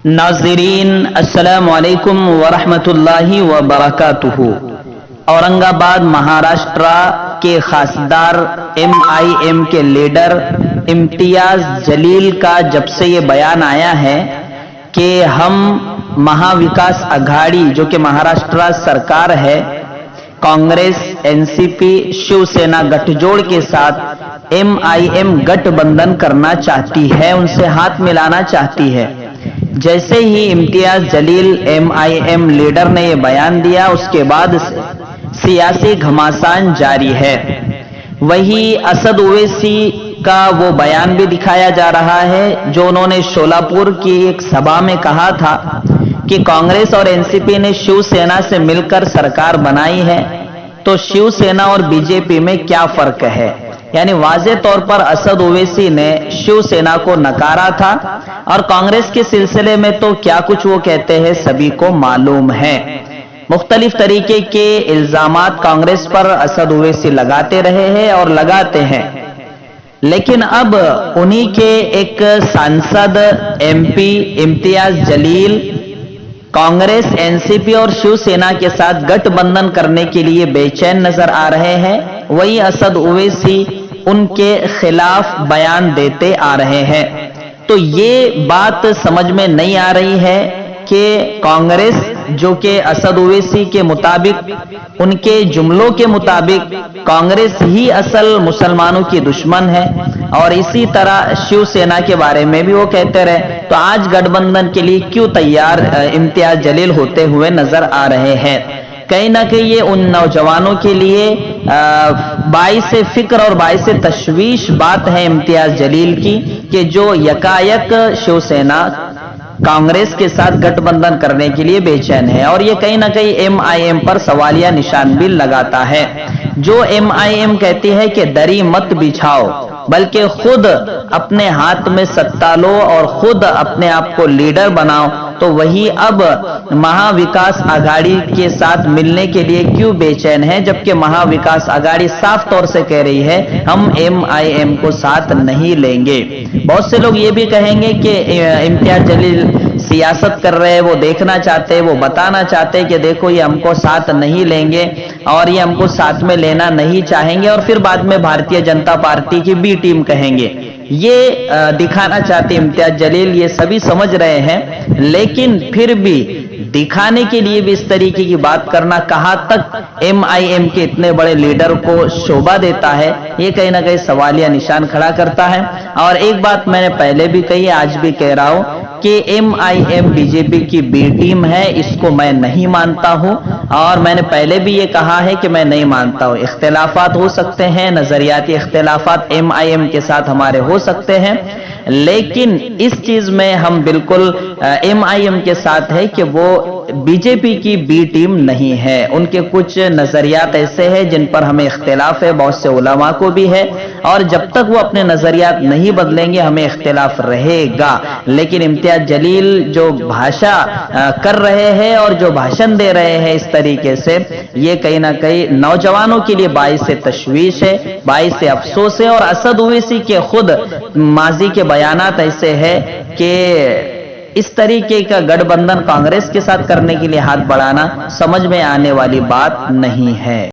नाज़रीन अस्सलामु अलैकुम वरहमतुल्लाहि वबरकातुहू। औरंगाबाद महाराष्ट्र के खासदार MIM के लीडर इम्तियाज जलील का जब से ये बयान आया है कि हम महाविकास आघाड़ी जो कि महाराष्ट्र सरकार है, कांग्रेस, NCP, शिवसेना गठजोड़ के साथ MIM गठबंधन करना चाहती है, उनसे हाथ मिलाना चाहती है। जैसे ही इम्तियाज जलील MIM लीडर ने यह बयान दिया, उसके बाद सियासी घमासान जारी है। वही असद ओवैसी का वो बयान भी दिखाया जा रहा है जो उन्होंने शोलापुर की एक सभा में कहा था कि कांग्रेस और NCP ने शिवसेना से मिलकर सरकार बनाई है, तो शिवसेना और BJP में क्या फर्क है। यानी वाज़े तौर पर असद ओवैसी ने शिवसेना को नकारा था और कांग्रेस के सिलसिले में तो क्या कुछ वो कहते हैं सभी को मालूम है। मुख्तलिफ तरीके के इल्जामात कांग्रेस पर असद ओवैसी लगाते रहे हैं और लगाते हैं, लेकिन अब उन्हीं के एक सांसद MP इम्तियाज जलील कांग्रेस, NCP और शिवसेना के साथ गठबंधन करने के लिए बेचैन नजर आ रहे हैं। वही असद ओवैसी उनके खिलाफ बयान देते आ रहे हैं। तो ये बात समझ में नहीं आ रही है कि कांग्रेस जो कि असद ओवैसी के मुताबिक, उनके जुमलों के मुताबिक कांग्रेस ही असल मुसलमानों की दुश्मन है, और इसी तरह शिवसेना के बारे में भी वो कहते रहे, तो आज गठबंधन के लिए क्यों तैयार इम्तियाज जलील होते हुए नजर आ रहे हैं। कहीं ना कहीं ये उन नौजवानों के लिए बाइस फिक्र और बाइस तशवीश बात है इम्तियाज जलील की, कि जो यकायक शिवसेना कांग्रेस के साथ गठबंधन करने के लिए बेचैन है, और ये कहीं ना कहीं MIM पर सवालिया निशान भी लगाता है। जो MIM कहती है कि दरी मत बिछाओ, बल्कि खुद अपने हाथ में सत्ता लो और खुद अपने आप को लीडर बनाओ, तो वही अब महाविकास आघाड़ी के साथ मिलने के लिए क्यों बेचैन है, जबकि महाविकास आघाड़ी साफ तौर से कह रही है हम MIM को साथ नहीं लेंगे। बहुत से लोग ये भी कहेंगे कि इम्तियाज जलील सियासत कर रहे हैं, वो देखना चाहते हैं, वो बताना चाहते हैं कि देखो ये हमको साथ नहीं लेंगे और ये हमको साथ में लेना नहीं चाहेंगे, और फिर बाद में भारतीय जनता पार्टी की B टीम कहेंगे। ये दिखाना चाहते इम्तियाज जलील, ये सभी समझ रहे हैं, लेकिन फिर भी दिखाने के लिए भी इस तरीके की बात करना कहां तक MIM के इतने बड़े लीडर को शोभा देता है, ये कहीं ना कहीं सवालिया निशान खड़ा करता है। और एक बात मैंने पहले भी कही, आज भी कह रहा हूं कि MIM BJP की B टीम है, इसको मैं नहीं मानता हूं, और मैंने पहले भी ये कहा है कि मैं नहीं मानता हूं। इख्तिलाफात हो सकते हैं, नजरियाती इख्तिलाफात MIM के साथ हमारे हो सकते हैं, लेकिन इस चीज में हम बिल्कुल MIM के साथ है कि वो BJP की B टीम नहीं है। उनके कुछ नजरियात ऐसे हैं जिन पर हमें इख्तिलाफ है, बहुत से उलमा को भी है, और जब तक वो अपने नजरियात नहीं बदलेंगे हमें इख्तिलाफ रहेगा। लेकिन इम्तियाज जलील जो भाषा कर रहे हैं और जो भाषण दे रहे हैं इस तरीके से, ये कहीं ना कहीं नौजवानों के लिए बाइस तशवीश है, बाइस अफसोस है। और असद ओवैसी के खुद माजी के बयानात ऐसे है कि इस तरीके का गठबंधन कांग्रेस के साथ करने के लिए हाथ बढ़ाना समझ में आने वाली बात नहीं है।